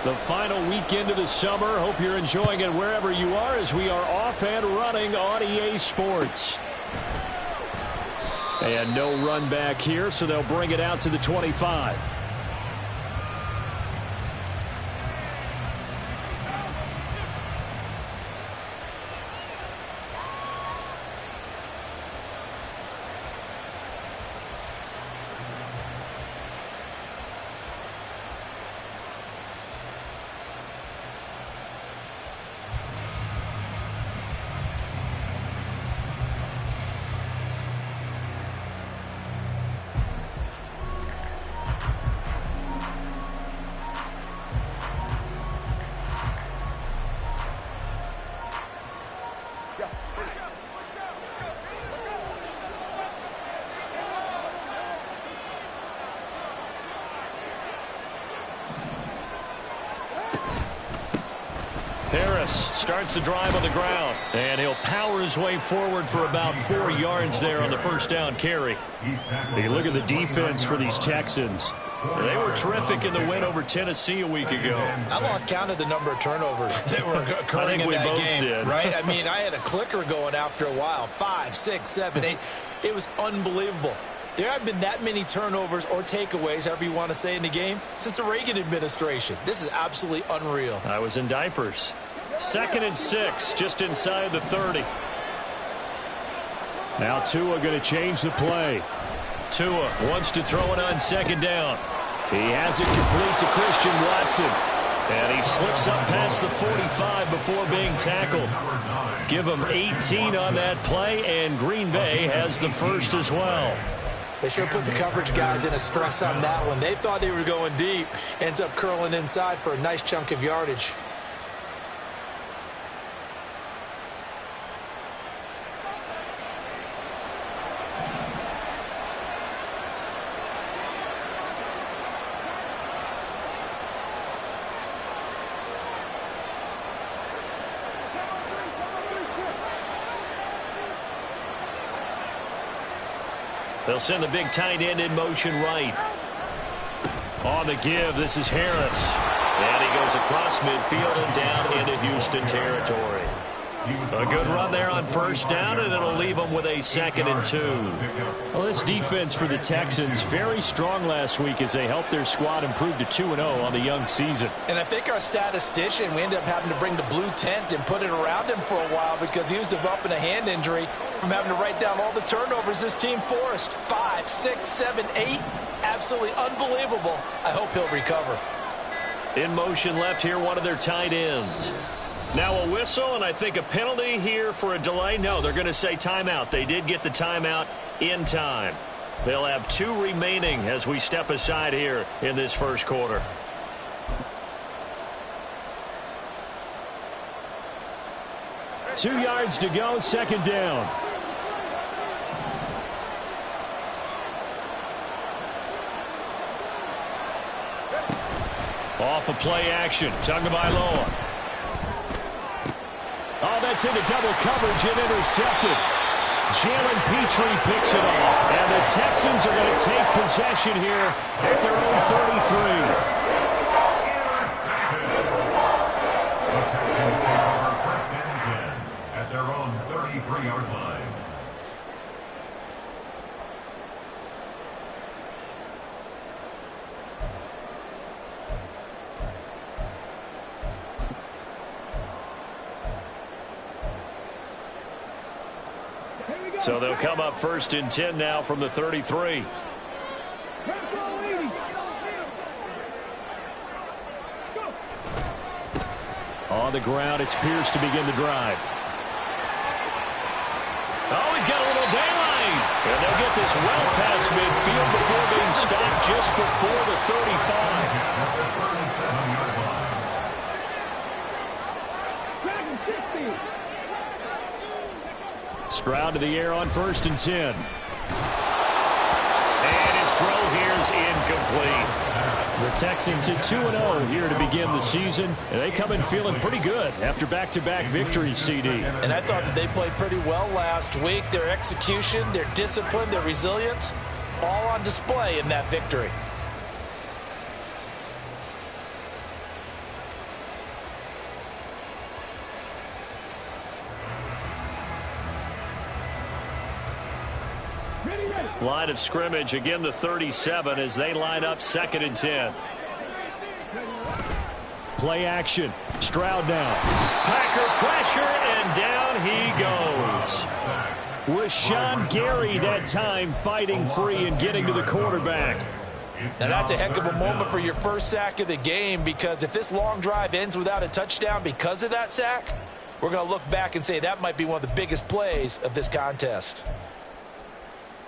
The final weekend of the summer. Hope you're enjoying it wherever you are as we are off and running on EA Sports. And no run back here, so they'll bring it out to the 25. Starts the drive on the ground, and he'll power his way forward for about 4 yards there on the first down carry. You look at the defense for these Texans. They were terrific in the win over Tennessee a week ago. I lost count of the number of turnovers that were occurring in that game. Right? I mean, I had a clicker going after a while. 5, 6, 7, 8. It was unbelievable. There haven't been that many turnovers or takeaways, however you want to say, in the game since the Reagan administration. This is absolutely unreal. I was in diapers. 2nd and 6, just inside the 30. Now Tua going to change the play. Tua wants to throw it on 2nd down. He has it complete to Christian Watson. And he slips up past the 45 before being tackled. Give him 18 on that play, and Green Bay has the first as well. They sure put the coverage guys in a stress on that one. They thought they were going deep. Ends up curling inside for a nice chunk of yardage. They'll send the big tight end in motion right. On the give, this is Harris. And he goes across midfield and down into Houston territory. A good run there on first down, and it'll leave them with a 2nd and 2. Well, this defense for the Texans, very strong last week as they helped their squad improve to 2-0 on the young season. And I think our statistician, we ended up having to bring the blue tent and put it around him for a while because he was developing a hand injury from having to write down all the turnovers this team forced. 5, 6, 7, 8. Absolutely unbelievable. I hope he'll recover. In motion left here, one of their tight ends. Now a whistle, and I think a penalty here for a delay. No, they're going to say timeout. They did get the timeout in time. They'll have 2 remaining as we step aside here in this first quarter. Two yards to go, 2nd down. Off of play action, Tagovailoa. Oh, that's into double coverage and intercepted. Jalen Petrie picks it off. And the Texans are going to take possession here at their own 33. The Texans take over 1st and 10 at their own 33-yard line. So they'll come up 1st and 10 now from the 33. On the ground, it's Pierce to begin the drive. Oh, he's got a little daylight. And they'll get this well past midfield before being stopped just before the 35. Stroud to the air on 1st and 10. And his throw here is incomplete. The Texans at 2-0 here to begin the season. And they come in feeling pretty good after back-to-back victories, CD. And I thought that they played pretty well last week. Their execution, their discipline, their resilience, all on display in that victory. Line of scrimmage, again the 37 as they line up 2nd and 10. Play action. Stroud now. Packer pressure, and down he goes. Rashawn Gary that time fighting free and getting to the quarterback. Now that's a heck of a moment for your first sack of the game, because if this long drive ends without a touchdown because of that sack, we're going to look back and say that might be one of the biggest plays of this contest.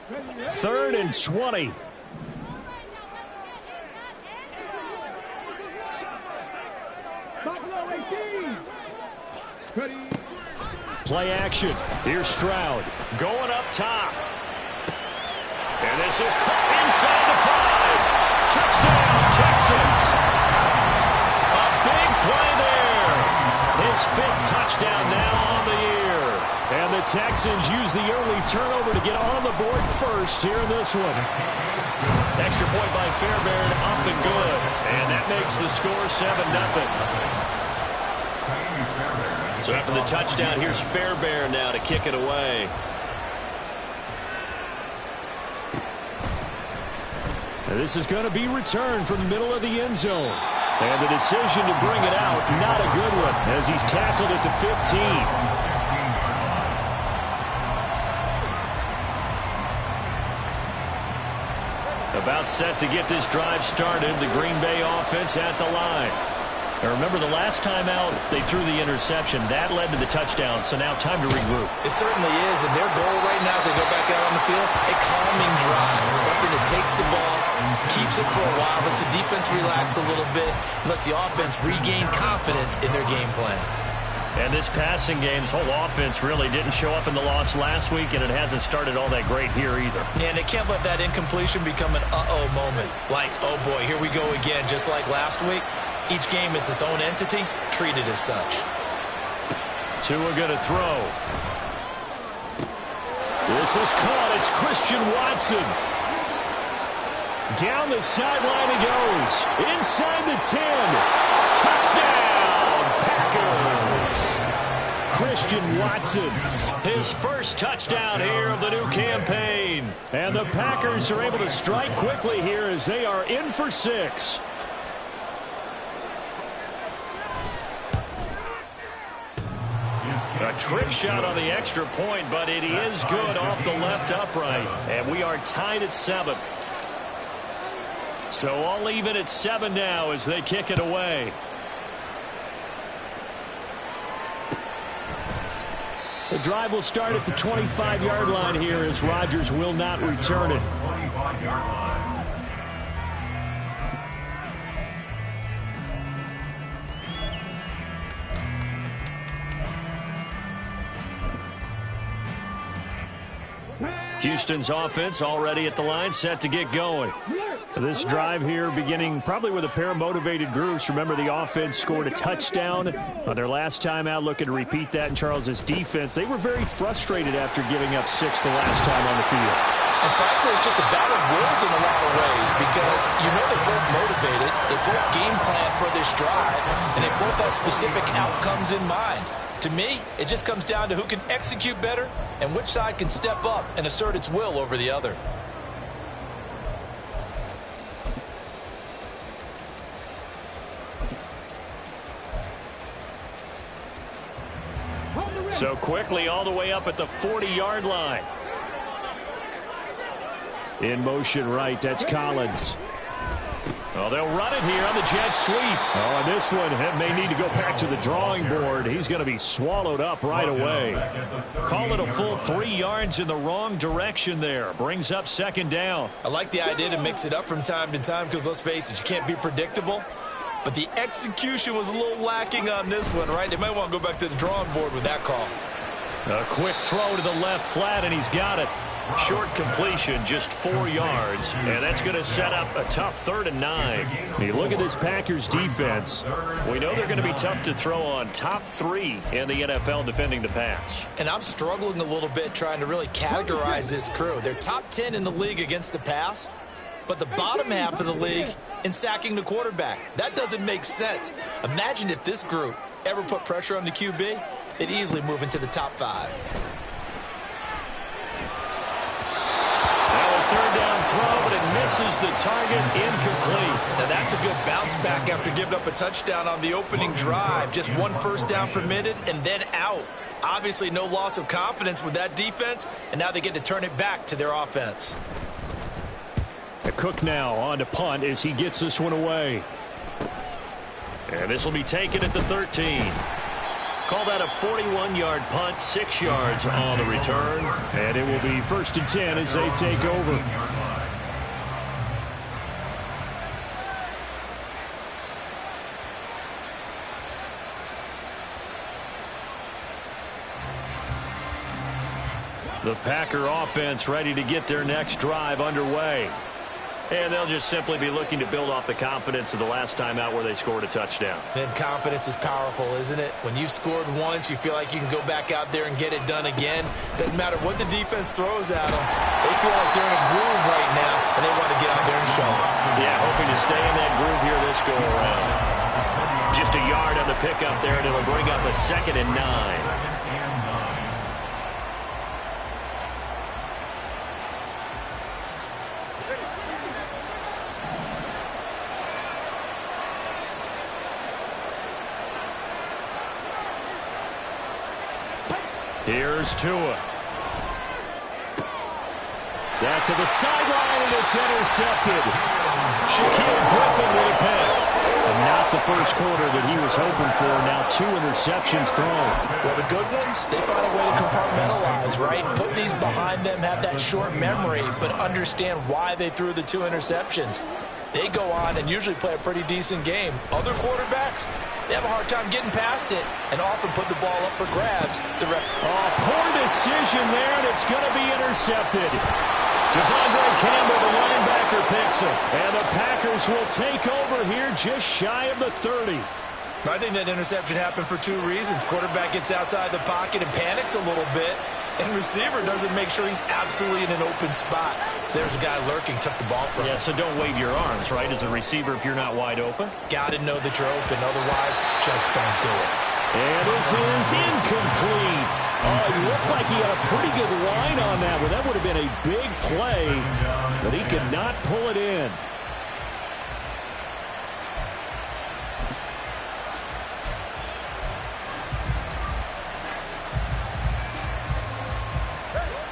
3rd and 20. Play action. Here's Stroud. Going up top. And this is caught inside the 5. Touchdown, Texans. A big play there. His 5th touchdown now on the year. And the Texans use the early turnover to get on the board first here in this one. Extra point by Fairbairn, up and good. And that makes the score 7-0. So after the touchdown, here's Fairbairn now to kick it away. And this is going to be returned from the middle of the end zone. And the decision to bring it out, not a good one, as he's tackled at the 15. About set to get this drive started, the Green Bay offense at the line. Now remember, the last time out, they threw the interception. That led to the touchdown, so now time to regroup. It certainly is, and their goal right now as they go back out on the field, a calming drive, something that takes the ball, keeps it for a while, lets the defense relax a little bit, lets the offense regain confidence in their game plan. And this passing game's whole offense really didn't show up in the loss last week, and it hasn't started all that great here either. Yeah, and they can't let that incompletion become an uh-oh moment. Like, oh boy, here we go again, just like last week. Each game is its own entity, treated as such. Tua going to throw. This is caught. It's Christian Watson. Down the sideline he goes. Inside the 10. Touchdown, Packers. Christian Watson. His first touchdown here of the new campaign. And the Packers are able to strike quickly here as they are in for 6. A trick shot on the extra point, but it is good off the left upright. And we are tied at 7. So all even at 7 now as they kick it away. The drive will start at the 25-yard line here as Rodgers will not return it. 25-yard line. Houston's offense already at the line, set to get going. This drive here beginning probably with a pair of motivated groups. Remember, the offense scored a touchdown on their last time out, looking to repeat that in Charles's defense. They were very frustrated after giving up 6 the last time on the field. And frankly, it's just a battle of wills in a lot of ways, because you know they're both motivated, they both game plan for this drive, and they both have specific outcomes in mind. To me, it just comes down to who can execute better and which side can step up and assert its will over the other. So quickly all the way up at the 40-yard line. In motion right, that's Collins. Well, they'll run it here on the jet sweep. Oh, and this one may need to go back to the drawing board. He's going to be swallowed up right away. Call it a full 3 yards in the wrong direction there. Brings up 2nd down. I like the idea to mix it up from time to time, because let's face it, you can't be predictable. But the execution was a little lacking on this one, right? They might want to go back to the drawing board with that call. A quick throw to the left flat, and he's got it. Short completion, just 4 yards, and that's going to set up a tough 3rd and 9. You look at this Packers defense. We know they're going to be tough to throw on. Top 3 in the NFL defending the pass. And I'm struggling a little bit trying to really categorize this crew. They're top 10 in the league against the pass, but the bottom half of the league in sacking the quarterback. That doesn't make sense. Imagine if this group ever put pressure on the QB, they'd easily move into the top 5. misses the target, incomplete. Now that's a good bounce back after giving up a touchdown on the opening drive. Just 1 first down permitted and then out. Obviously no loss of confidence with that defense, and now they get to turn it back to their offense. Cook now on to punt as he gets this one away. And this will be taken at the 13. Call that a 41-yard punt, 6 yards on the return. And it will be 1st and 10 as they take over. The Packer offense ready to get their next drive underway. And they'll just simply be looking to build off the confidence of the last time out where they scored a touchdown. And confidence is powerful, isn't it? When you've scored once, you feel like you can go back out there and get it done again. Doesn't matter what the defense throws at them. They feel like they're in a groove right now, and they want to get out there and show it. Yeah, hoping to stay in that groove here this go-around. Just a yard on the pickup there, and it'll bring up a 2nd and 9. Here's Tua. That to the sideline, and it's intercepted. Shaquille Griffin with a pick. And not the first quarter that he was hoping for. Now 2 interceptions thrown. Well, the good ones, they find a way to compartmentalize, right? Put these behind them, have that short memory, but understand why they threw the 2 interceptions. They go on and usually play a pretty decent game. Other quarterbacks, they have a hard time getting past it and often put the ball up for grabs. Poor decision there, and it's going to be intercepted. Devondre Campbell, the linebacker, picks him. And the Packers will take over here just shy of the 30. I think that interception happened for 2 reasons. Quarterback gets outside the pocket and panics a little bit, and receiver doesn't make sure he's absolutely in an open spot. So there's a guy lurking, took the ball from him. Yeah, so don't wave your arms, right, as a receiver if you're not wide open. Got to know that you're open. Otherwise, just don't do it. And this is incomplete. It looked like he had a pretty good line on that one. That would have been a big play, but he could not pull it in.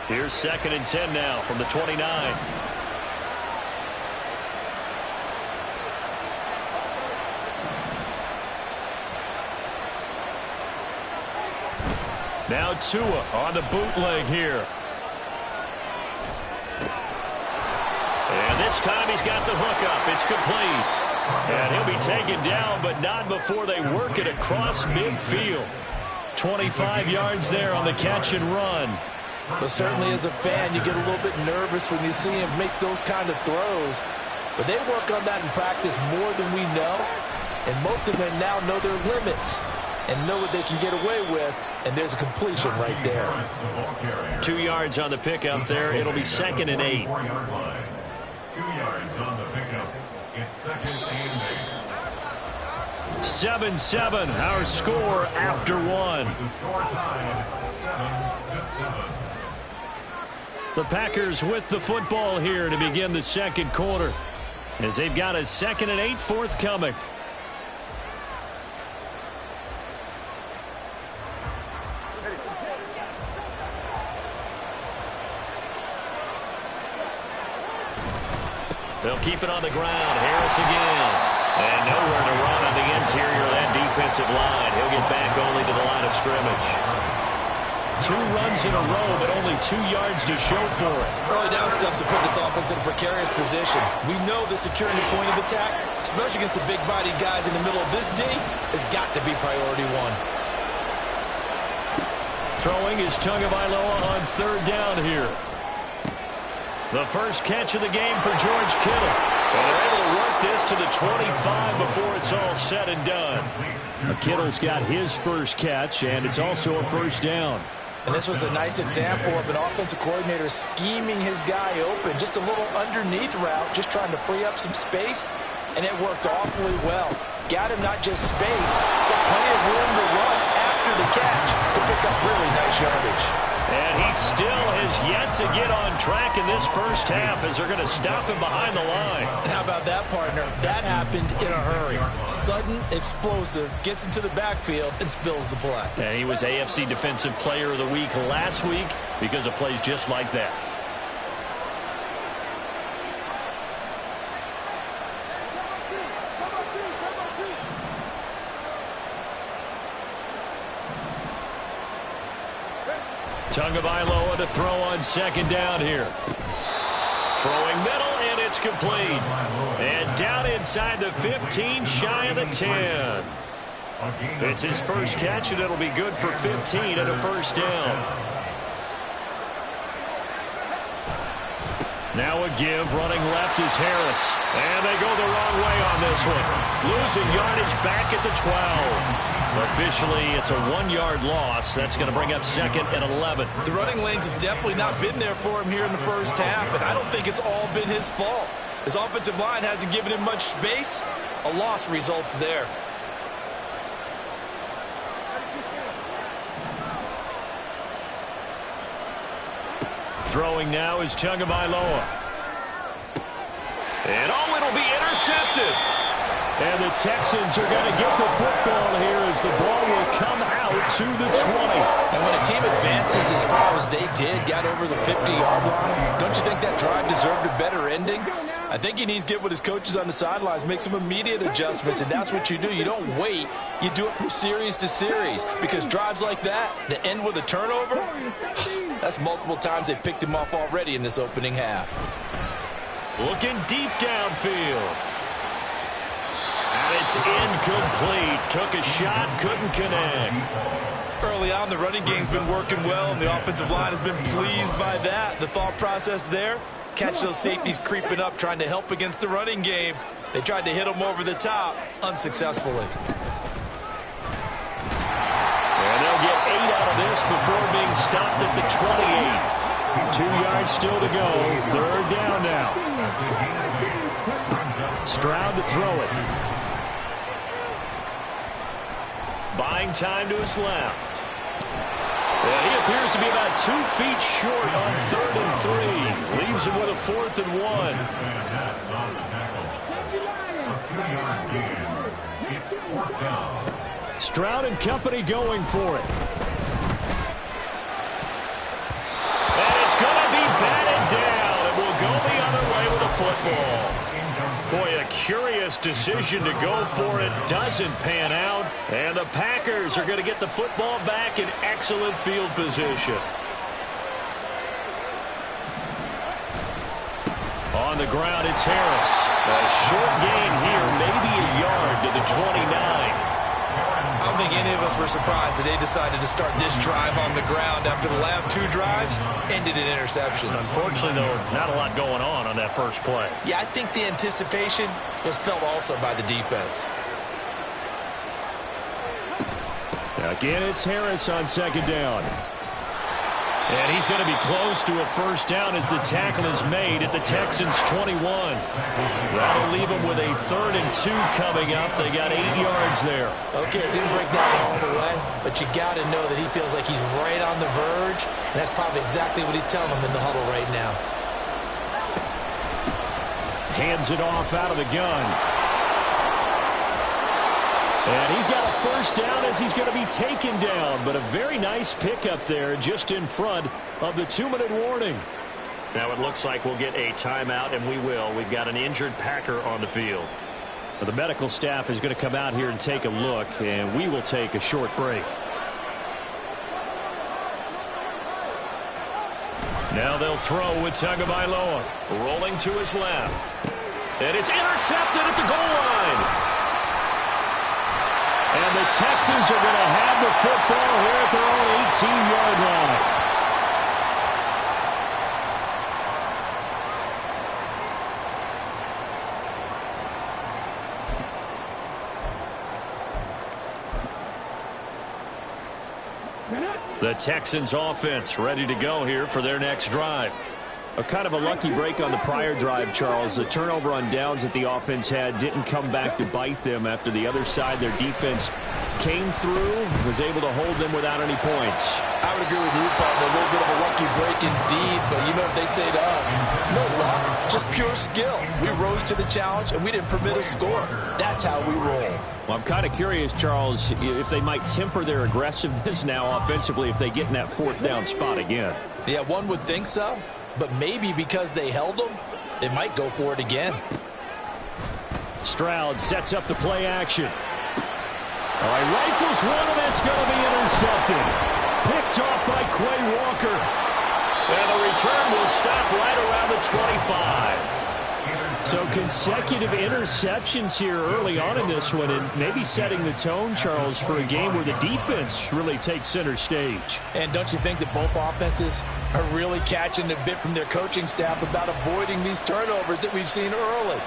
Here's 2nd and 10 now from the 29. Now Tua on the bootleg here. And this time he's got the hook up. It's complete. And he'll be taken down, but not before they work it across midfield. 25 yards there on the catch and run. But certainly as a fan, you get a little bit nervous when you see him make those kind of throws. But they work on that in practice more than we know. And most of them now know their limits and know what they can get away with. And there's a completion right there. 2 yards on the pickup there. It'll be 2nd and 8. 2 yards on the pickup. It's 2nd and 8. 7-7, our score after 1. The score tied 7-7. The Packers with the football here to begin the 2nd quarter, as they've got a 2nd and 8 forthcoming. They'll keep it on the ground. Harris again. And nowhere to run on the interior of that defensive line. He'll get back only to the line of scrimmage. 2 runs in a row, but only 2 yards to show for it. Early down stuff to put this offense in a precarious position. We know the securing the point of attack, especially against the big-bodied guys in the middle of this D, has got to be priority 1. Throwing is Tagovailoa on 3rd down here. The first catch of the game for George Kittle. And they're able to work this to the 25 before it's all said and done. Kittle's got his first catch, and it's also a first down. And this was a nice example of an offensive coordinator scheming his guy open. Just a little underneath route, just trying to free up some space, and it worked awfully well. Got him not just space, but plenty of room to run after the catch to pick up really nice yardage. And he still has yet to get on track in this first half as they're going to stop him behind the line. How about that, partner? That happened in a hurry. Sudden, explosive, gets into the backfield and spills the play. And he was AFC Defensive Player of the Week last week because of plays just like that. Tagovailoa to throw on second down here. Throwing middle, and it's complete. And down inside the 15, shy of the 10. It's his first catch, and it'll be good for 15 and a first down. Now a give, running left is Harris. And they go the wrong way on this one. Losing yardage back at the 12. Officially, it's a 1-yard loss. That's going to bring up second and 11. The running lanes have definitely not been there for him here in the first half, and I don't think it's all been his fault. His offensive line hasn't given him much space. A loss results there. Throwing now is Tagovailoa. And it'll be intercepted. And the Texans are going to get the football here as the ball will come out to the 20. And when a team advances as far as they did, got over the 50-yard line, don't you think that drive deserved a better ending? I think he needs to get with his coaches on the sidelines, make some immediate adjustments, and that's what you do. You don't wait. You do it from series to series, because drives like that end with a turnover, that's multiple times they picked him off already in this opening half. Looking deep downfield. And it's incomplete. Took a shot, couldn't connect. Early on, the running game's been working well, and the offensive line has been pleased by that. The thought process there, catch those safeties creeping up, trying to help against the running game. They tried to hit them over the top, unsuccessfully. And they'll get 8 out of this before being stopped at the 28. 2 yards still to go. Third down now. Stroud to throw it. Buying time to his left. And he appears to be about 2 feet short on 3rd and 3. Leaves him with a 4th and 1. Stroud and company going for it. And it's going to be batted down. And will go the other way with a football. Boy, a curious decision to go for it. Doesn't pan out. And the Packers are going to get the football back in excellent field position. On the ground, it's Harris. A short gain here, maybe a yard to the 29. I don't think any of us were surprised that they decided to start this drive on the ground after the last 2 drives ended in interceptions. Unfortunately, though, not a lot going on that first play. Yeah, I think the anticipation was felt also by the defense. Again, it's Harris on second down. And he's going to be close to a first down as the tackle is made at the Texans' 21. That'll leave them with a 3rd and 2 coming up. They got 8 yards there. Okay, he didn't break that all the way, but you got to know that he feels like he's right on the verge, and that's probably exactly what he's telling them in the huddle right now. Hands it off out of the gun. And he's got a first down as he's going to be taken down. But a very nice pickup there just in front of the 2-minute warning. Now it looks like we'll get a timeout, and we will. We've got an injured Packer on the field. The medical staff is going to come out here and take a look, and we will take a short break. Now they'll throw with Tagovailoa. Rolling to his left. And it's intercepted at the goal line. And the Texans are going to have the football here at their own 18-yard line. The Texans offense ready to go here for their next drive. A kind of a lucky break on the prior drive, Charles. The turnover on downs that the offense had didn't come back to bite them after the other side. Their defense came through, was able to hold them without any points. I would agree with you, partner. A little bit of a lucky break indeed, but you know what they'd say to us? No luck, just pure skill. We rose to the challenge, and we didn't permit a score. That's how we roll. Well, I'm kind of curious, Charles, if they might temper their aggressiveness now offensively if they get in that fourth down spot again. Yeah, one would think so, but maybe because they held them, they might go for it again. Stroud sets up the play action. All right, rifles one, and it's going to be intercepted. Picked off by Quay Walker. And the return will stop right around the 25. So consecutive interceptions here early on in this one, and maybe setting the tone, Charles, for a game where the defense really takes center stage. And don't you think that both offenses are really catching a bit from their coaching staff about avoiding these turnovers that we've seen early?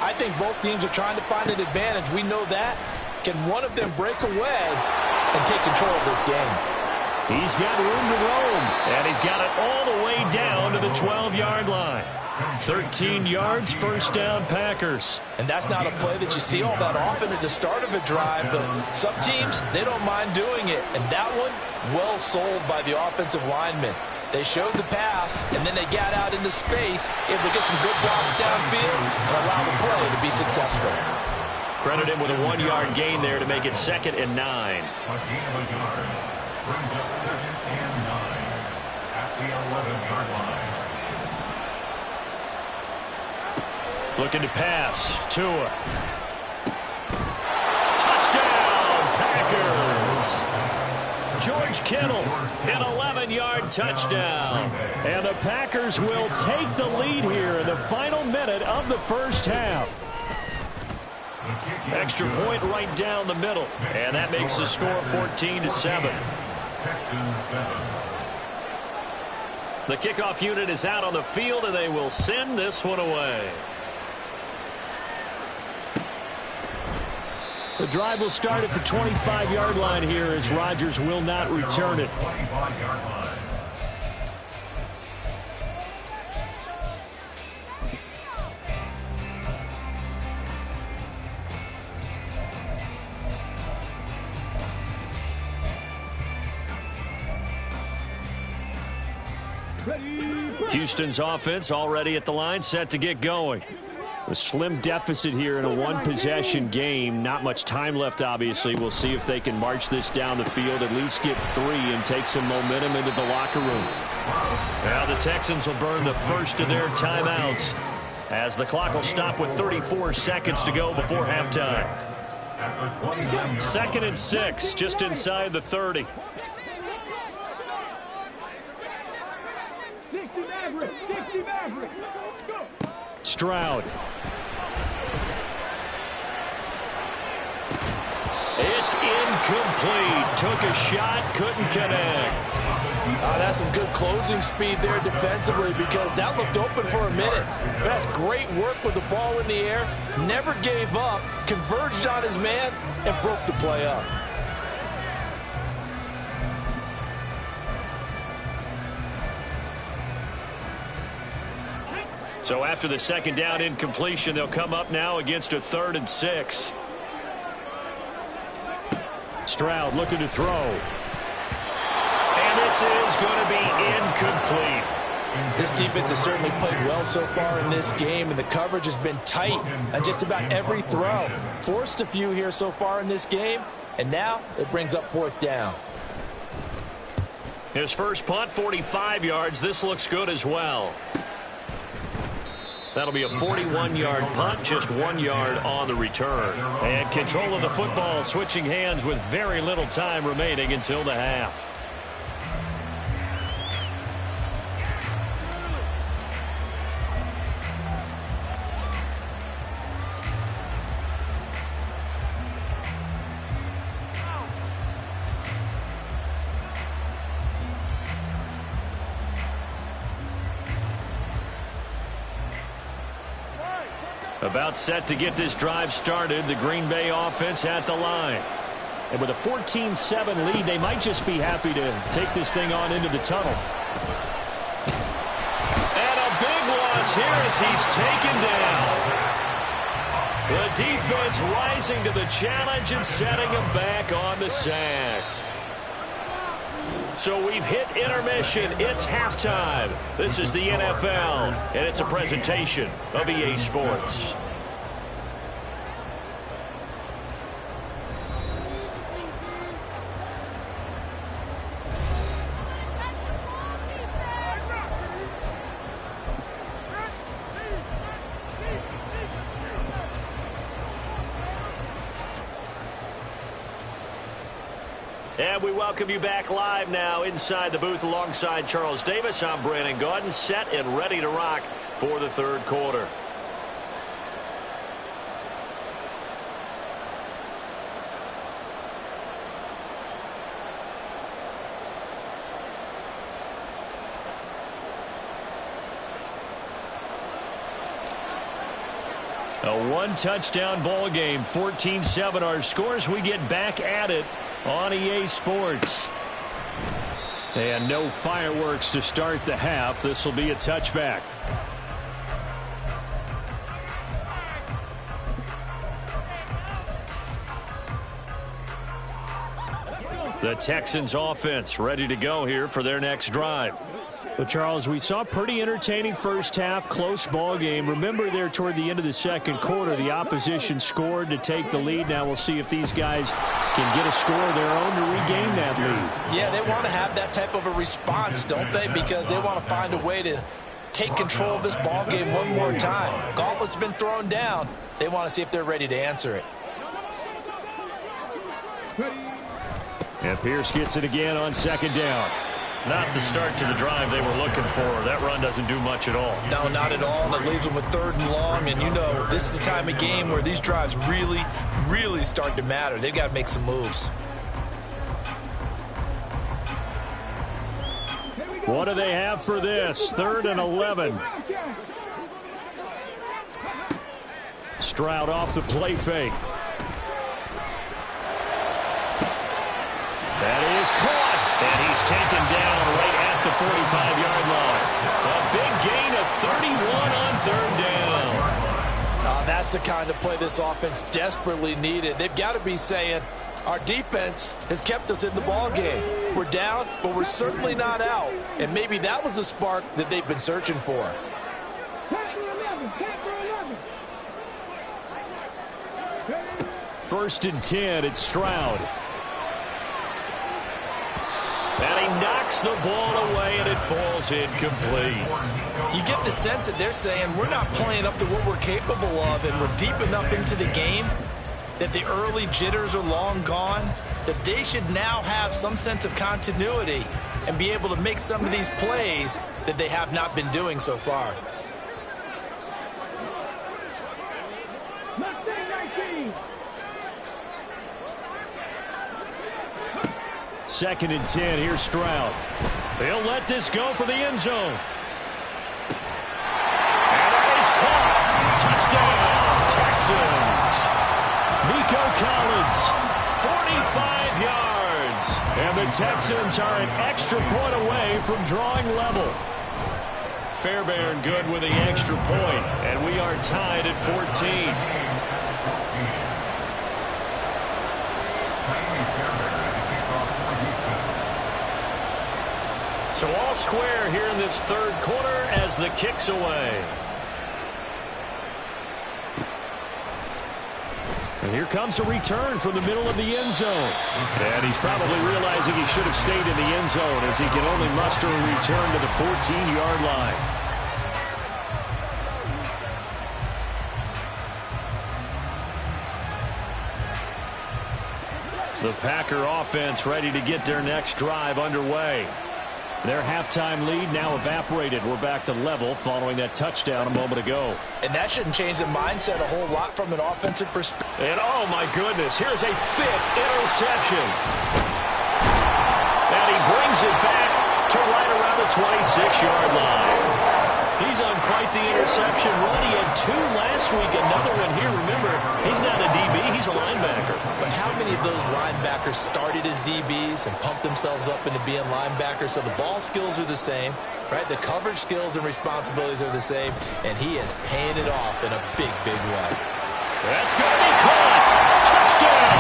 I think both teams are trying to find an advantage. We know that. Can one of them break away and take control of this game? He's got room to roam, and he's got it all the way down to the 12-yard line. 13 yards, first down, Packers. And that's not a play that you see all that often at the start of a drive, but some teams, they don't mind doing it. And that one, well sold by the offensive lineman. They showed the pass, and then they got out into space, able to get some good blocks downfield and allow the play to be successful. Credit him with a 1-yard gain there to make it 2nd and 9. A gain of a yard brings up 2nd and 9 at the 11-yard line. Looking to pass. Tua. Touchdown, Packers. George Kittle, an 11-yard touchdown. And the Packers will take the lead here in the final minute of the first half. Extra point right down the middle. And that makes the score 14-7. The kickoff unit is out on the field, and they will send this one away. The drive will start at the 25-yard line here as Rodgers will not return it. 25-yard line. Houston's offense already at the line, set to get going. A slim deficit here in a one-possession game. Not much time left, obviously. We'll see if they can march this down the field, at least get 3, and take some momentum into the locker room. Now the Texans will burn the first of their timeouts as the clock will stop with 34 seconds to go before halftime. 2nd and 6, just inside the 30. Stroud. It's incomplete. Took a shot, couldn't connect. That's some good closing speed there defensively because that looked open for a minute. That's great work with the ball in the air. Never gave up, converged on his man, and broke the play up. So after the second down incompletion, they'll come up now against a 3rd and 6. Stroud looking to throw. And this is going to be incomplete. This defense has certainly played well so far in this game, and the coverage has been tight on just about every throw. Forced a few here so far in this game, and now it brings up 4th down. His first punt, 45 yards. This looks good as well. That'll be a 41-yard punt, just 1 yard on the return. And control of the football, switching hands with very little time remaining until the half. About set to get this drive started. The Green Bay offense at the line. And with a 14-7 lead, they might just be happy to take this thing on into the tunnel. And a big loss here as he's taken down. The defense rising to the challenge and setting them back on the sack. So we've hit intermission. It's halftime. This is the NFL, and it's a presentation of EA Sports. And we welcome you back live now inside the booth alongside Charles Davis. I'm Brandon Gaudin, set and ready to rock for the third quarter. A one-touchdown ball game, 14-7 our scores. We get back at it on EA Sports. And no fireworks to start the half. This will be a touchback. The Texans offense ready to go here for their next drive. But, Charles, we saw pretty entertaining first half, close ball game. Remember there toward the end of the second quarter, the opposition scored to take the lead. Now we'll see if these guys can get a score of their own to regain that lead. Yeah, they want to have that type of a response, don't they? Because they want to find a way to take control of this ball game one more time. Gauntlet's been thrown down. They want to see if they're ready to answer it. And Pierce gets it again on second down. Not the start to the drive they were looking for. That run doesn't do much at all. No, not at all. And it leaves them with third and long. And, you know, this is the time of game where these drives really, really start to matter. They've got to make some moves. What do they have for this? 3rd and 11. Stroud off the play fake. That is caught. And he's taken down right at the 45-yard line. A big gain of 31 on 3rd down. That's the kind of play this offense desperately needed. They've got to be saying, our defense has kept us in the ball game. We're down, but we're certainly not out. And maybe that was the spark that they've been searching for. First and 10, it's Stroud. And he knocks the ball away, and it falls incomplete. You get the sense that they're saying we're not playing up to what we're capable of, and we're deep enough into the game that the early jitters are long gone, that they should now have some sense of continuity and be able to make some of these plays that they have not been doing so far. Second and 10, here's Stroud. They'll let this go for the end zone. And that is caught. Touchdown, Texans. Nico Collins, 45 yards. And the Texans are an extra point away from drawing level. Fairbairn good with the extra point, and we are tied at 14. So all square here in this third quarter as the kick's away. And here comes a return from the middle of the end zone. And he's probably realizing he should have stayed in the end zone as he can only muster a return to the 14-yard line. The Packer offense ready to get their next drive underway. Their halftime lead now evaporated. We're back to level following that touchdown a moment ago. And that shouldn't change the mindset a whole lot from an offensive perspective. And oh my goodness, here's a 5th interception. And he brings it back to right around the 26-yard line. He's on quite the interception run. He had 2 last week, another one here. Remember, he's not a DB, he's a linebacker. But how many of those linebackers started as DBs and pumped themselves up into being linebackers? So the ball skills are the same, right? The coverage skills and responsibilities are the same, and he is paying it off in a big, big way. That's going to be caught. Touchdown.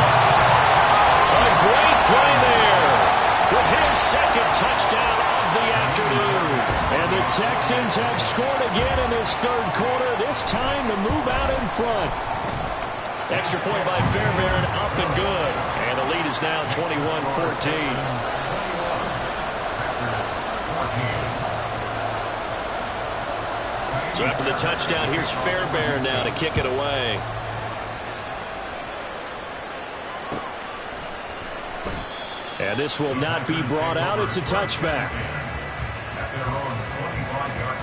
A great play there with his second touchdown of the afternoon. And the Texans have scored again in this third quarter, this time to move out in front. Extra point by Fairbairn, up and good. And the lead is now 21-14. So after the touchdown, here's Fairbairn now to kick it away. And this will not be brought out. It's a touchback. At their own 25-yard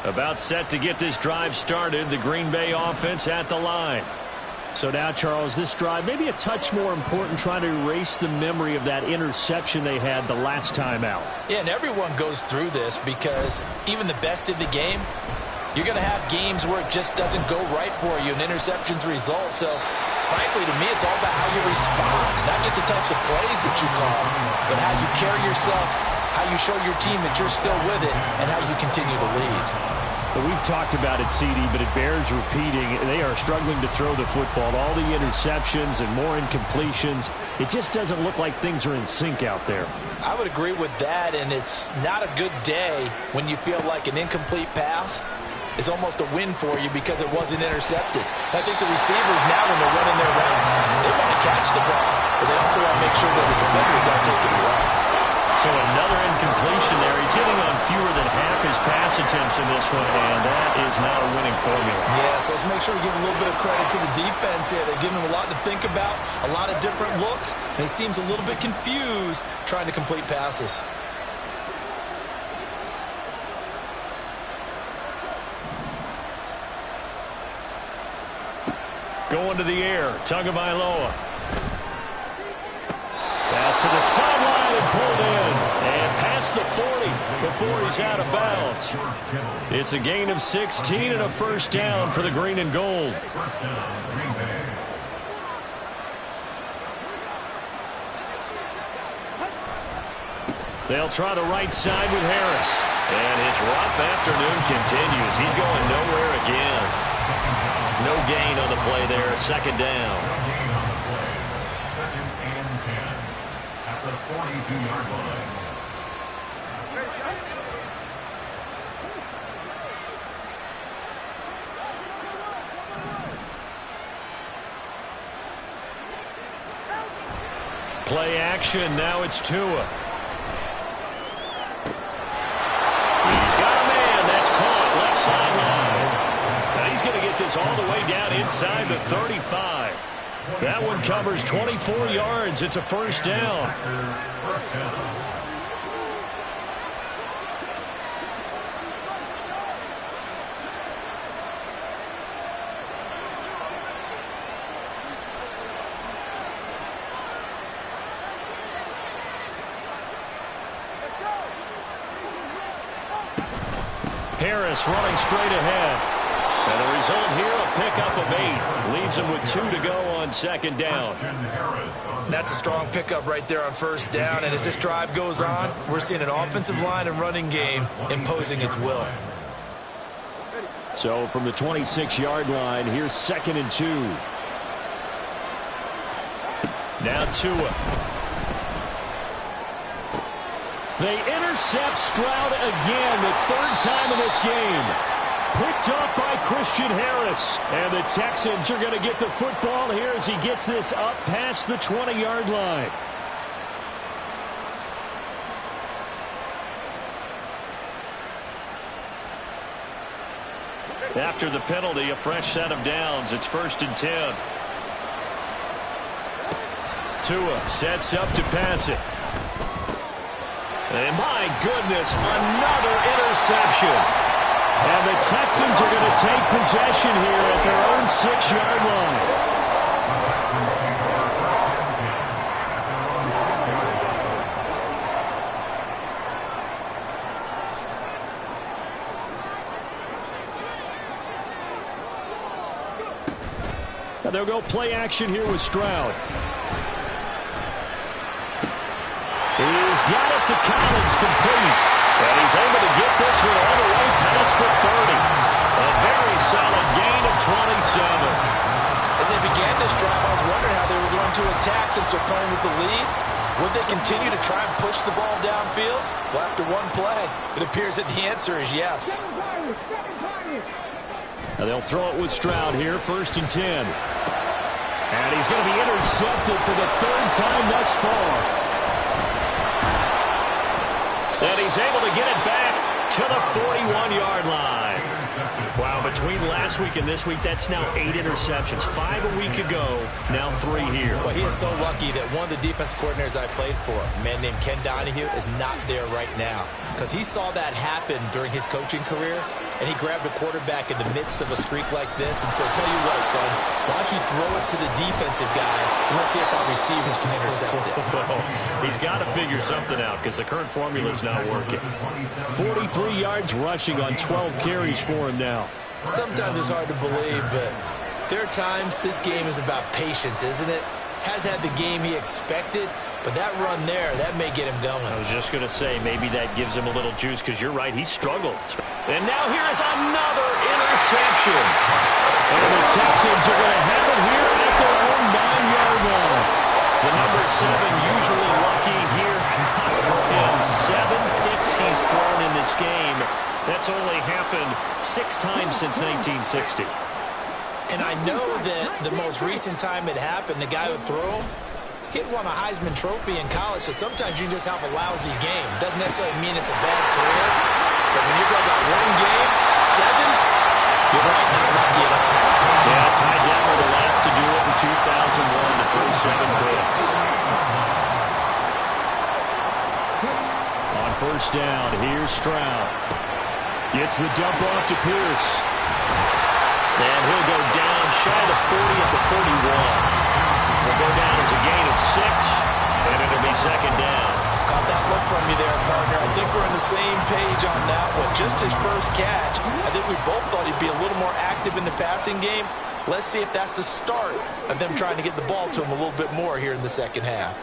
line. About set to get this drive started. The Green Bay offense at the line. So now, Charles, this drive maybe a touch more important, trying to erase the memory of that interception they had the last time out. Yeah, and everyone goes through this because even the best in the game, you're going to have games where it just doesn't go right for you, and interceptions result. So, frankly, to me, it's all about how you respond, not just the types of plays that you call, but how you carry yourself, how you show your team that you're still with it, and how you continue to lead. But we've talked about it, CD, but it bears repeating. They are struggling to throw the football. All the interceptions and more incompletions. It just doesn't look like things are in sync out there. I would agree with that, and it's not a good day when you feel like an incomplete pass is almost a win for you because it wasn't intercepted. I think the receivers now, when they're running their routes, they want to catch the ball, but they also want to make sure that the defenders don't take it away. So another incompletion there. He's hitting on fewer than half his pass attempts in this one, and that is not a winning formula. Yes, let's make sure we give a little bit of credit to the defense here. They're giving him a lot to think about, a lot of different looks, and he seems a little bit confused trying to complete passes. Going to the air, Tagovailoa. Pass to the sideline and pulled in. And past the 40 before he's out of bounds. It's a gain of 16 and a first down for the green and gold. First down, Green Bay. They'll try the right side with Harris. And his rough afternoon continues. He's going nowhere again. No gain on the play there. Second down. No gain on the play. Second and 10 at the 42-yard line. Play action. Now it's Tua. He's got a man. That's caught. Left sideline. Now he's going to get this all the way down inside the 35. That one covers 24 yards. It's a first down. First down. Harris running straight ahead. And the result here, a pickup of 8. Leaves him with 2 to go on second down. That's a strong pickup right there on first down. And as this drive goes on, we're seeing an offensive line and running game imposing its will. So from the 26-yard line, here's second and 2. Now Tua. They intercept Stroud again, the third time in this game. Picked up by Christian Harris. And the Texans are going to get the football here as he gets this up past the 20-yard line. After the penalty, a fresh set of downs. It's first and 10. Tua sets up to pass it. And my goodness, another interception. And the Texans are going to take possession here at their own 6-yard line. And they'll go play action here with Stroud. He's got it to Collins, complete. And he's able to get this one all the way past the 30. A very solid gain of 27. As they began this drive, I was wondering how they were going to attack since they're playing with the lead. Would they continue to try and push the ball downfield? Well, after one play, it appears that the answer is yes. Now they'll throw it with Stroud here, 1st and 10. And he's going to be intercepted for the 3rd time thus far. And he's able to get it back to the 41-yard line. Wow, between last week and this week, that's now 8 interceptions. 5 a week ago, now 3 here. Well, he is so lucky that one of the defense coordinators I played for, a man named Ken Donahue, is not there right now. Because he saw that happen during his coaching career, and he grabbed a quarterback in the midst of a streak like this and said, tell you what, son, why don't you throw it to the defensive guys, and let's see if our receivers can intercept it. He's got to figure something out because the current formula's not working. 43 yards rushing on 12 carries for him now. Sometimes it's hard to believe, but there are times this game is about patience, isn't it? Has had the game he expected, but that run there, that may get him going. I was just going to say, maybe that gives him a little juice because you're right, he struggled. And now here is another interception. And the Texans are going to have it here at their own 9-yard line. The number 7 usually lucky here for him. 7 picks he's thrown in this game. That's only happened 6 times since 1960. And I know that the most recent time it happened, the guy who threw him, he'd won a Heisman Trophy in college, so sometimes you just have a lousy game. Doesn't necessarily mean it's a bad career, but when you're talking about one game, 7, you're right, not lucky at all. Yeah, Ty Detmer, the last to do it in 2001 to throw 7 picks. On 1st down, here's Stroud. Gets the dump off to Pierce. And he'll go down shy of 40 at the 41. Will go down as a gain of 6, and it'll be 2nd down. Caught that look from you there, partner. I think we're on the same page on that one. Just his first catch. I think we both thought he'd be a little more active in the passing game. Let's see if that's the start of them trying to get the ball to him a little bit more here in the second half.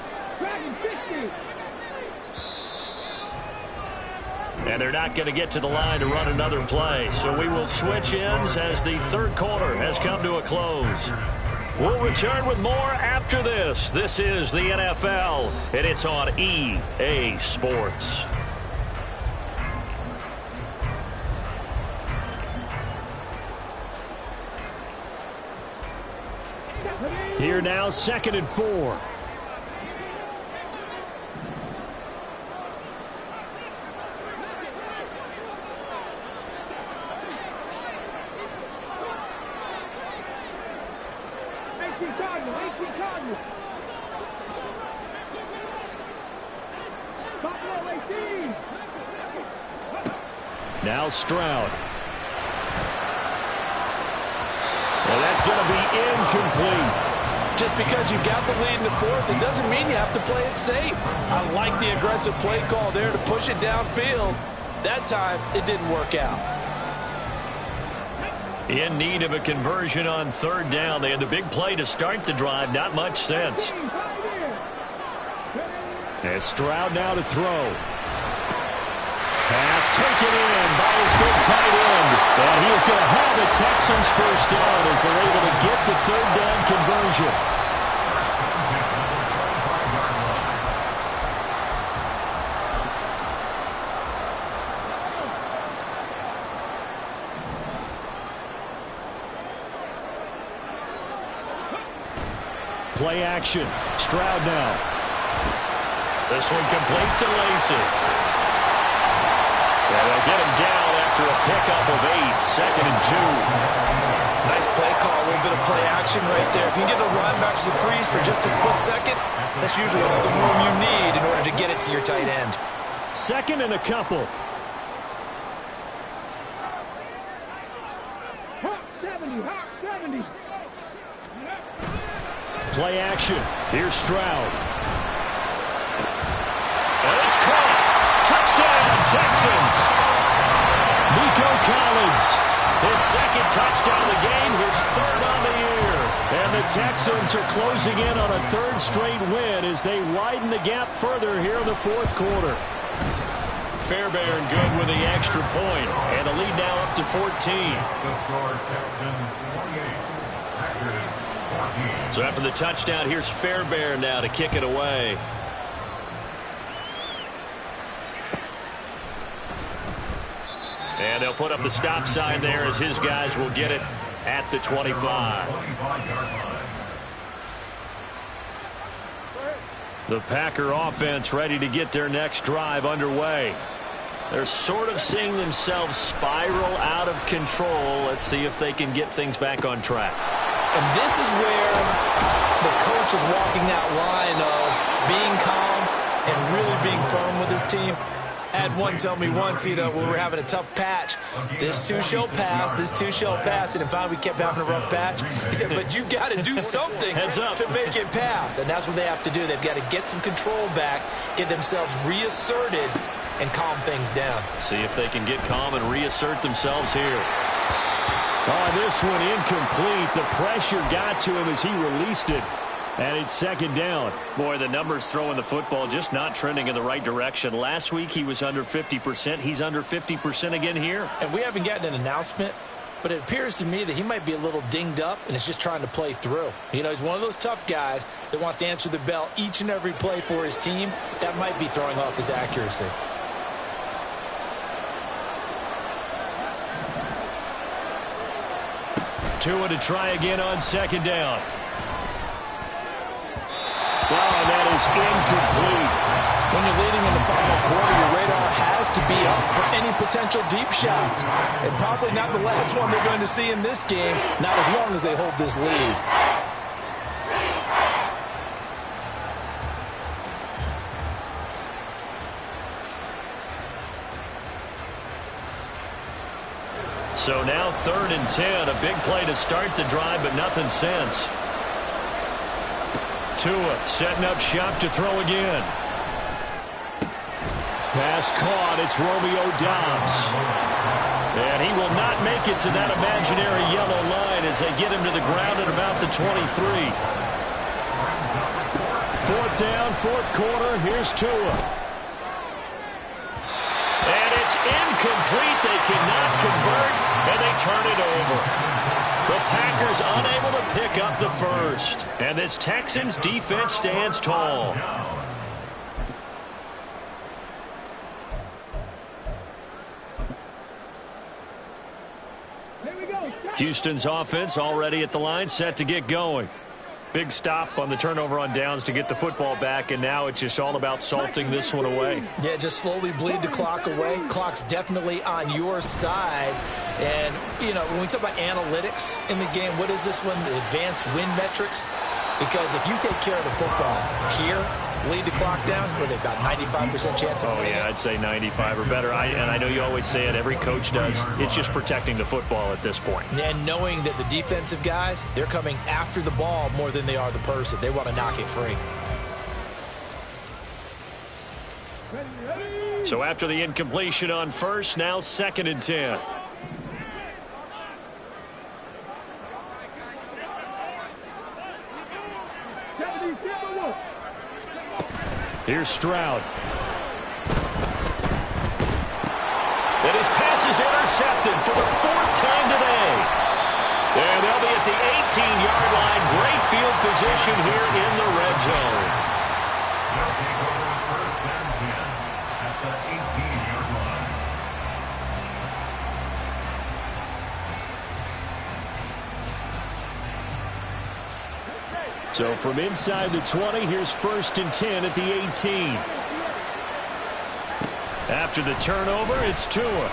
And they're not going to get to the line to run another play. So we will switch ends as the 3rd quarter has come to a close. We'll return with more after this. This is the NFL, and it's on EA Sports. Here now, 2nd and 4. Now Stroud. Well, that's going to be incomplete. Just because you've got the lead in the 4th, it doesn't mean you have to play it safe. I like the aggressive play call there to push it downfield. That time, it didn't work out. In need of a conversion on 3rd down. They had the big play to start the drive. Not much sense. And Stroud now to throw. Pass taken in by his good tight end. And he is going to have the Texans 1st down as they're able to get the 3rd down conversion. Play action. Stroud now. This one complete to Lacey. And they'll get him down after a pickup of 8, 2nd and 2. Nice play call, a little bit of play action right there. If you can get those linebackers to freeze for just a split second, that's usually all the room you need in order to get it to your tight end. 2nd and a couple. Play action. Here's Stroud. And it's caught. Touchdown, Texans. Nico Collins. His 2nd touchdown of the game, his 3rd on the year. And the Texans are closing in on a 3rd straight win as they widen the gap further here in the 4th quarter. Fairbairn good with the extra point. And the lead now up to 14. The score, Texans 28, Packers 14. So after the touchdown, here's Fairbairn now to kick it away. And they'll put up the stop sign there as his guys will get it at the 25. The Packer offense ready to get their next drive underway. They're sort of seeing themselves spiral out of control. Let's see if they can get things back on track. And this is where the coach is walking that line of being calm and really being firm with his team. I had one tell me once, when we were having a tough patch, this too shall pass, this too shall pass, and finally we kept having a rough patch. He said, but you got to do something to make it pass, and that's what they have to do. They've got to get some control back, get themselves reasserted, and calm things down. See if they can get calm and reassert themselves here. Oh, this one incomplete. The pressure got to him as he released it. And it's second down. Boy, the numbers throwing the football just not trending in the right direction. Last week he was under 50%. He's under 50% again here. And we haven't gotten an announcement, but it appears to me that he might be a little dinged up and is just trying to play through. He's one of those tough guys that wants to answer the bell each and every play for his team. That might be throwing off his accuracy. Tua to try again on second down. Oh, that is incomplete. When you're leading in the final quarter, your radar has to be up for any potential deep shots. And probably not the last one they're going to see in this game, not as long as they hold this lead. So now 3rd and 10. A big play to start the drive, but nothing since. Tua setting up shop to throw again. Pass caught. It's Romeo Doubs. And he will not make it to that imaginary yellow line as they get him to the ground at about the 23. 4th down, 4th quarter. Here's Tua. And it's incomplete. They cannot convert, and they turn it over. The Packers unable to pick up the first. And this Texans defense stands tall. Houston's offense already at the line, set to get going. Big stop on the turnover on downs to get the football back, and now it's just all about salting this one away. Yeah, just slowly bleed the clock away. Clock's definitely on your side. And, when we talk about analytics in the game, what is this one? The advanced win metrics? Because if you take care of the football here, bleed the clock down, where they've got 95% chance of winning. Oh, yeah, I'd say 95 or better. And I know you always say it, every coach does. It's just protecting the football at this point. And knowing that the defensive guys, they're coming after the ball more than they are the person. They want to knock it free. So after the incompletion on first, now 2nd and 10. Here's Stroud. And his pass is intercepted for the 4th time today. And they'll be at the 18-yard line. Great field position here in the red zone. They'll take over 1st and 10 at the 18-yard line. So from inside the 20, here's 1st and 10 at the 18. After the turnover, it's Tua.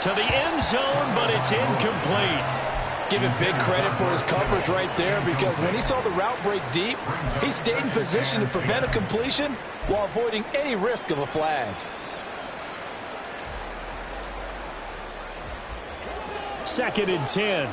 To the end zone, but it's incomplete. Give him big credit for his coverage right there, because when he saw the route break deep, he stayed in position to prevent a completion while avoiding any risk of a flag. 2nd and 10.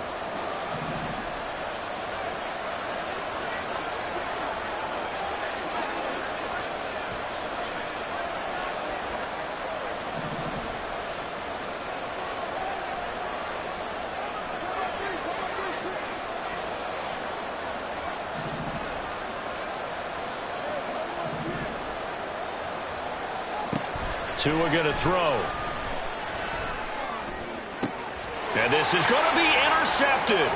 Tua going to throw. And this is going to be intercepted.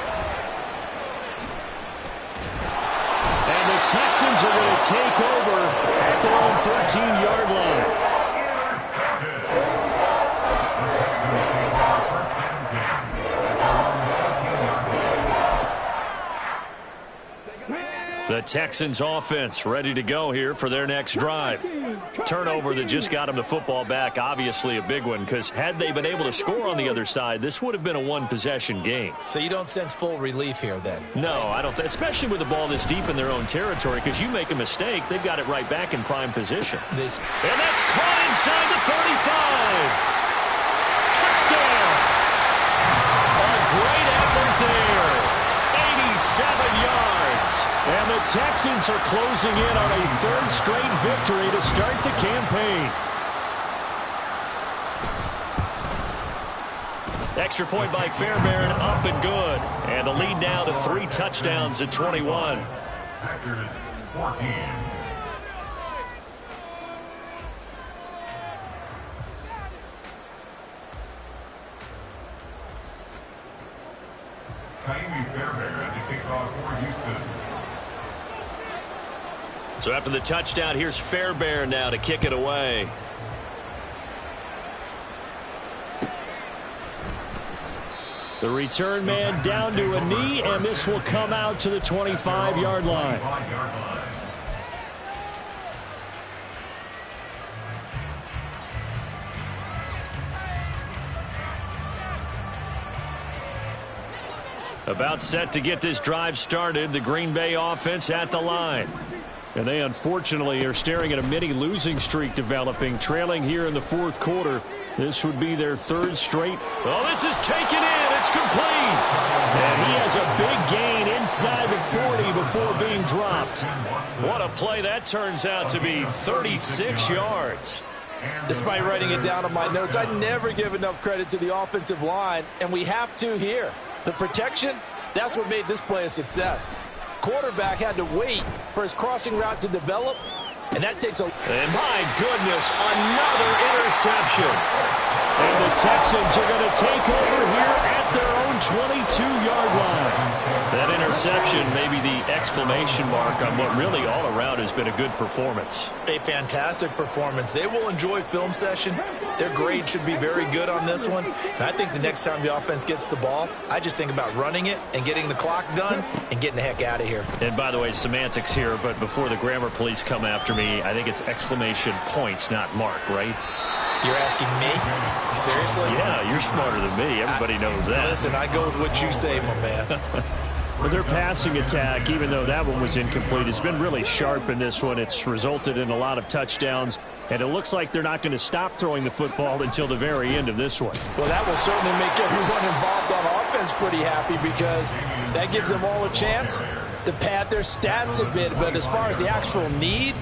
And the Texans are going to take over at their own 13-yard line. The Texans offense ready to go here for their next drive. Turnover that just got them the football back, obviously a big one, because had they been able to score on the other side, this would have been a one-possession game. So you don't sense full relief here then? No, I don't, especially with the ball this deep in their own territory, because you make a mistake, they've got it right back in prime position. And that's caught inside the 35. Touchdown! A great effort there. 87 yards. And the Texans are closing in on a third straight victory to start the campaign. Extra point by Fairbairn, up and good. And the lead now to 3 touchdowns at 21. Packers 14. Kaimi Fairbairn to kick off for Houston. So after the touchdown, here's Fairbairn now to kick it away. The return man down to a knee, and this will come out to the 25-yard line. About set to get this drive started, the Green Bay offense at the line. And they unfortunately are staring at a mini losing streak developing, trailing here in the fourth quarter. This would be their third straight. Oh, this is taken in. It's complete. And he has a big gain inside the 40 before being dropped. What a play that turns out to be, 36 yards. Despite writing it down on my notes, I never give enough credit to the offensive line, and we have to here. The protection, that's what made this play a success. Quarterback had to wait for his crossing route to develop, and that takes a... And my goodness, another interception. And the Texans are going to take over here at their own 22-yard line. That interception may be the exclamation mark on what really all around has been a good performance. A fantastic performance. They will enjoy film session. Their grade should be very good on this one. And I think the next time the offense gets the ball, I just think about running it and getting the clock done and getting the heck out of here. And by the way, semantics here, but before the grammar police come after me, I think it's exclamation point, not mark, right? You're asking me? Seriously? Yeah, you're smarter than me. Everybody knows that. Listen, I go with what you say, my man. But their passing attack, even though that one was incomplete, has been really sharp in this one. It's resulted in a lot of touchdowns, and it looks like they're not going to stop throwing the football until the very end of this one. Well, that will certainly make everyone involved on offense pretty happy, because that gives them all a chance to pad their stats a bit. But as far as the actual need,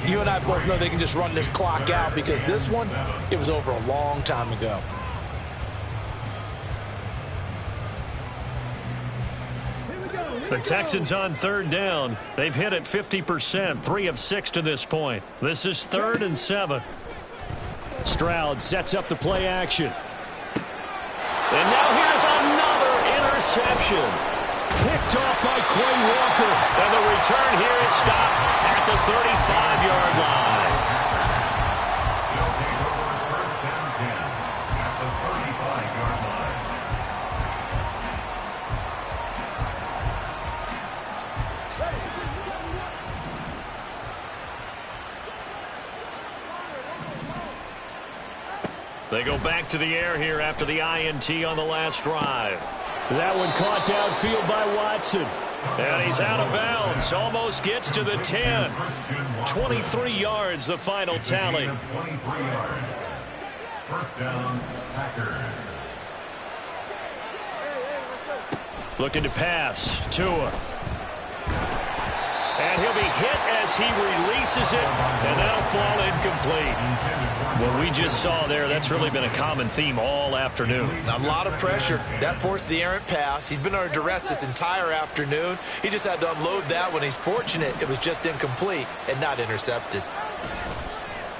you and I both know they can just run this clock out, because this one, it was over a long time ago. The Texans on third down. They've hit it 50%, 3 of 6 to this point. This is 3rd and 7. Stroud sets up the play action. And now here's another interception. Picked off by Quay Walker. And the return here is stopped at the 35-yard line. They'll take over first down 10 at the 35-yard line. They go back to the air here after the INT on the last drive. That one caught downfield by Watson. And he's out of bounds. Almost gets to the 10. 23 yards, the final tally. 23 yards. First down, Packers. Looking to pass. Tua. And he'll be hit as he releases it, and that'll fall incomplete. What we just saw there, that's really been a common theme all afternoon. A lot of pressure. That forced the errant pass. He's been under duress this entire afternoon. He just had to unload that one. He's fortunate it was just incomplete and not intercepted.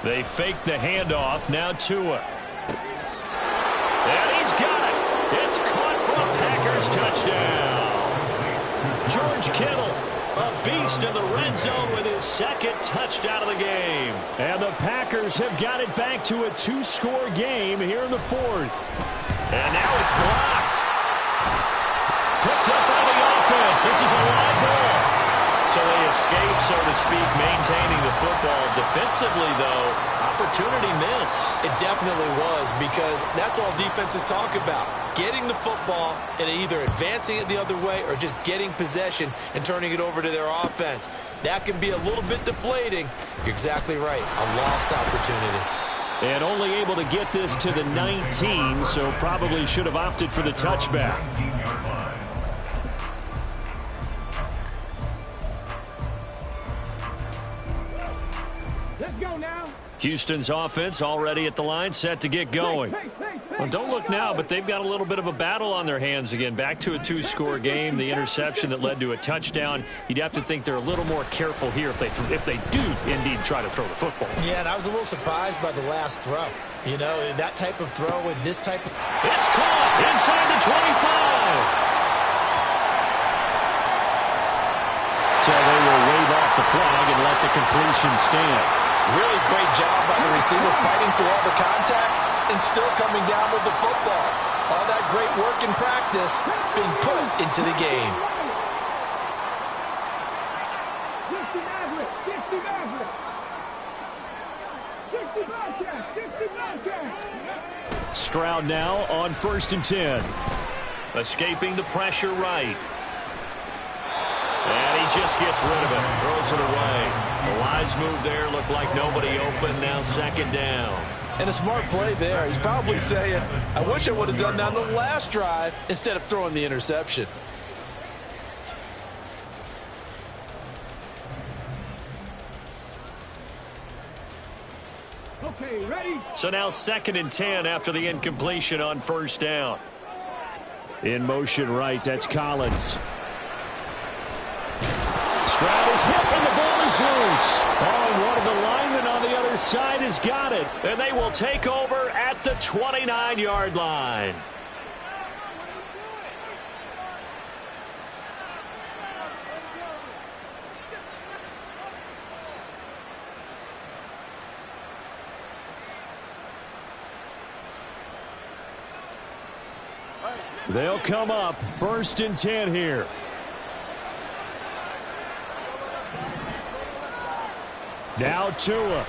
They fake the handoff. Now Tua. And he's got it. It's caught for a Packers touchdown. George Kittle, a beast in the red zone with his second touchdown of the game. And the Packers have got it back to a 2-score game here in the fourth. And now it's blocked. Picked up by the offense. This is a live ball. So they escape, so to speak, maintaining the football. Defensively, though, opportunity miss. It definitely was, because that's all defenses talk about. Getting the football and either advancing it the other way or just getting possession and turning it over to their offense. That can be a little bit deflating. You're exactly right. A lost opportunity. And only able to get this to the 19, so probably should have opted for the touchback. 19-yard line. Let's go now. Houston's offense already at the line, set to get going. Well, don't look now, but they've got a little bit of a battle on their hands again. Back to a 2-score game. The interception that led to a touchdown. You'd have to think they're a little more careful here if they do indeed try to throw the football. Yeah, and I was a little surprised by the last throw. You know, that type of throw with this type of... It's caught inside the 25. So they will wave off the flag and let the completion stand. Really great job by the receiver fighting through all the contact and still coming down with the football. All that great work in practice being put into the game. Stroud now on 1st and 10. Escaping the pressure right. And he just gets rid of it. Throws it away. The wise move there. Looked like nobody open. Now 2nd down. And a smart play there. He's probably saying, I wish I would have done that on the last drive instead of throwing the interception. Okay, ready? So now 2nd and 10 after the incompletion on 1st down. In motion right, that's Collins. Stroud is hit and the ball is loose. Oh, and one of the linemen on the other side has got it. And they will take over at the 29-yard line. They'll come up 1st and 10 here. Now Tua.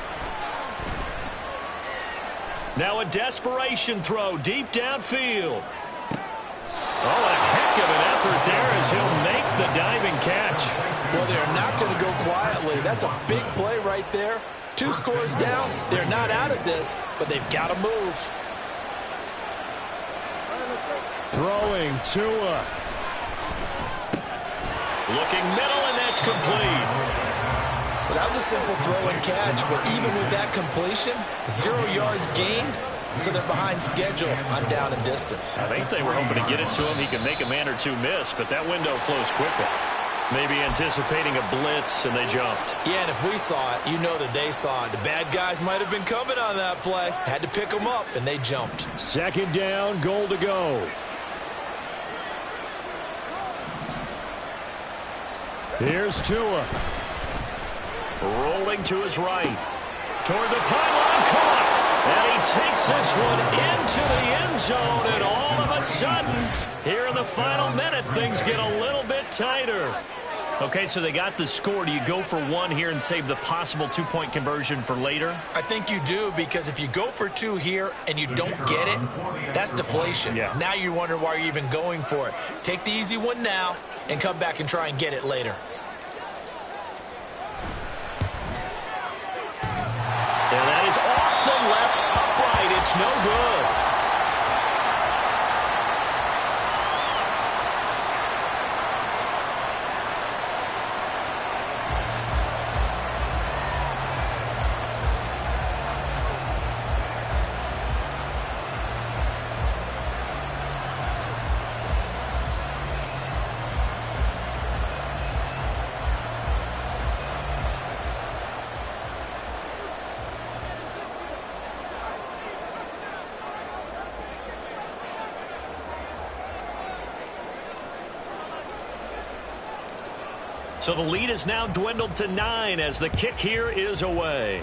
Now a desperation throw deep downfield. Oh, a heck of an effort there as he'll make the diving catch. Well, they're not going to go quietly. That's a big play right there. 2 scores down. They're not out of this, but they've got to move. Throwing Tua. Looking middle, and that's complete. Well, that was a simple throw and catch, but even with that completion, 0 yards gained, so they're behind schedule on down and distance. I think they were hoping to get it to him. He could make a man or two miss, but that window closed quickly. Maybe anticipating a blitz, and they jumped. Yeah, and if we saw it, you know that they saw it. The bad guys might have been coming on that play. Had to pick them up, and they jumped. 2nd down, goal to go. Here's Tua. Rolling to his right. Toward the pylon, caught. And he takes this one into the end zone. And all of a sudden, here in the final minute, things get a little bit tighter. Okay, so they got the score. Do you go for 1 here and save the possible 2-point conversion for later? I think you do, because if you go for 2 here and you don't get it, that's deflation. Yeah. Now you wonder why you're even going for it. Take the easy one now and come back and try and get it later. And that is off the left upright. It's no good. So the lead is now dwindled to 9 as the kick here is away.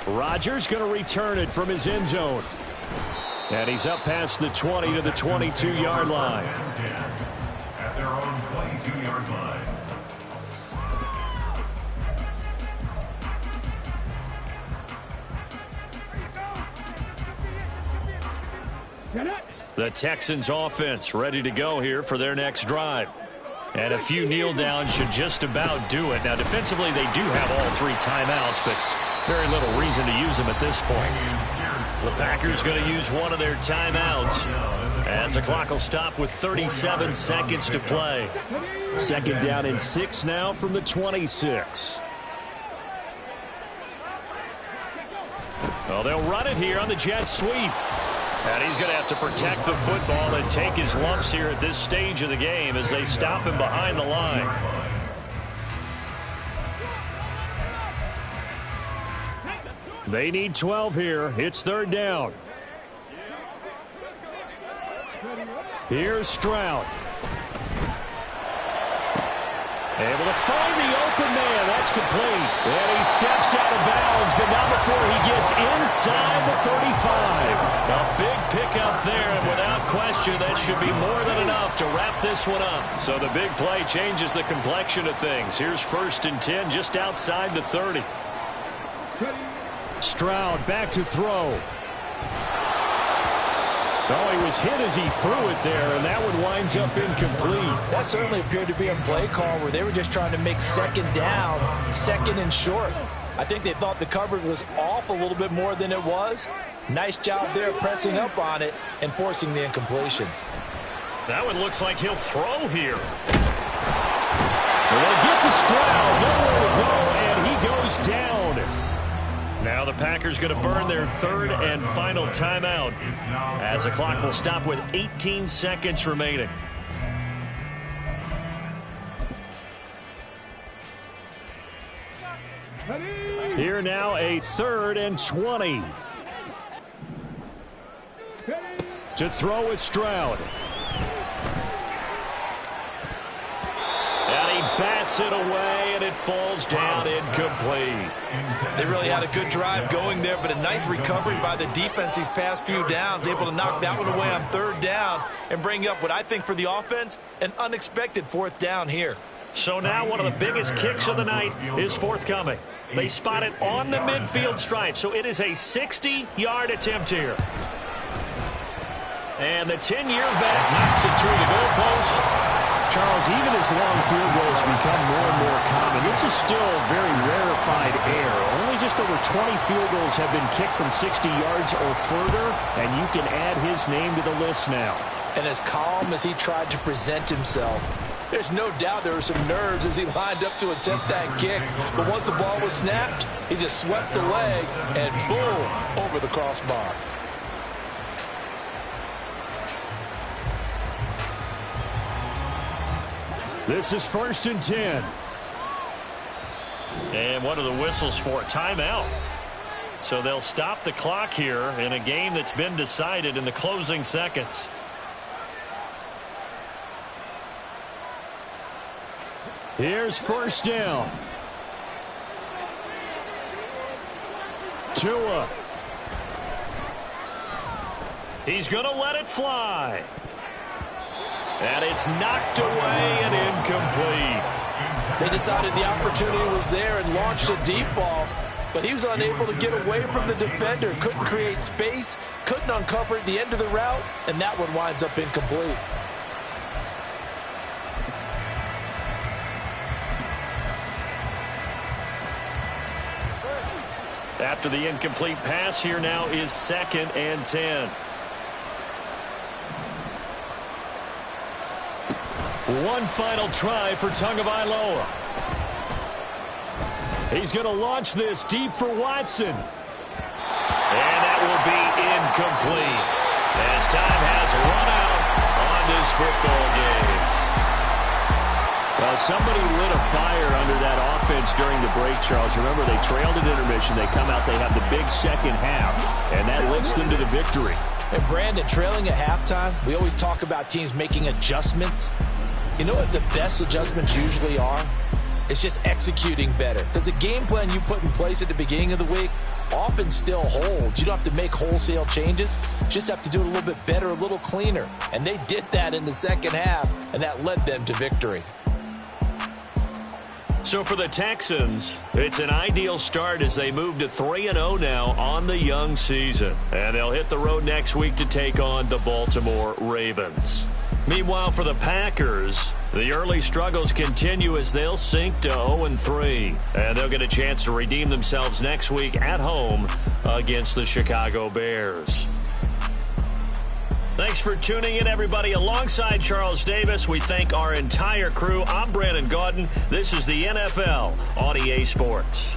Rodgers going to return it from his end zone. And he's up past the 20 to the 22-yard line. At their own 22-yard line. The Texans offense ready to go here for their next drive. And a few kneel downs should just about do it. Now defensively they do have all 3 timeouts, but very little reason to use them at this point. The Packers going to use one of their timeouts as the clock will stop with 37 seconds to play. 2nd down and 6 now from the 26. Well, they'll run it here on the jet sweep. And he's going to have to protect the football and take his lumps here at this stage of the game as they stop him behind the line. They need 12 here. It's 3rd down. Here's Stroud. Able to find the open man. That's complete. And he steps out of bounds, but not before he gets inside the 35. A big pickup there, and without question, that should be more than enough to wrap this one up. So the big play changes the complexion of things. Here's 1st and 10 just outside the 30. Stroud back to throw. Oh, he was hit as he threw it there, and that one winds up incomplete. That certainly appeared to be a play call where they were just trying to make 2nd down, 2nd and short. I think they thought the coverage was off a little bit more than it was. Nice job there pressing up on it and forcing the incompletion. That one looks like he'll throw here. Well, they get to Stroud, nowhere to go, and he goes down. Now the Packers going to burn their 3rd and final timeout as the clock will stop with 18 seconds remaining. Here now a 3rd and 20. To throw with Stroud. And he bats it away, and it falls down incomplete. They really had a good drive going there, but a nice recovery by the defense these past few downs, able to knock that one away on 3rd down and bring up what I think for the offense, an unexpected 4th down here. So now one of the biggest kicks of the night is forthcoming. They spot it on the midfield stripe, so it is a 60-yard attempt here. And the 10-year vet knocks it through the goalpost. Charles, even as long field goals become more and more common, this is still very rarefied air. Only just over 20 field goals have been kicked from 60 yards or further, and you can add his name to the list now. And as calm as he tried to present himself, there's no doubt there were some nerves as he lined up to attempt that kick. But once the ball was snapped, he just swept the leg and boom, over the crossbar. This is 1st and 10. And what are the whistles for? Timeout. So they'll stop the clock here in a game that's been decided in the closing seconds. Here's 1st down. Tua. He's going to let it fly. And it's knocked away and incomplete. They decided the opportunity was there and launched a deep ball, but he was unable to get away from the defender, couldn't create space, couldn't uncover at the end of the route, and that one winds up incomplete. After the incomplete pass, here now is 2nd and 10. One final try for Tagovailoa. He's going to launch this deep for Watson. And that will be incomplete as time has run out on this football game. Well, somebody lit a fire under that offense offense during the break, Charles. Remember, they trailed at intermission. They come out, they have the big second half, and that lifts them to the victory. And Brandon, trailing at halftime, we always talk about teams making adjustments. You know what the best adjustments usually are? It's just executing better. Because the game plan you put in place at the beginning of the week often still holds. You don't have to make wholesale changes. You just have to do it a little bit better, a little cleaner. And they did that in the second half, and that led them to victory. So for the Texans, it's an ideal start as they move to 3-0 now on the young season. And they'll hit the road next week to take on the Baltimore Ravens. Meanwhile, for the Packers, the early struggles continue as they'll sink to 0-3. And they'll get a chance to redeem themselves next week at home against the Chicago Bears. Thanks for tuning in, everybody. Alongside Charles Davis, we thank our entire crew. I'm Brandon Gaudin. This is the NFL on EA Sports.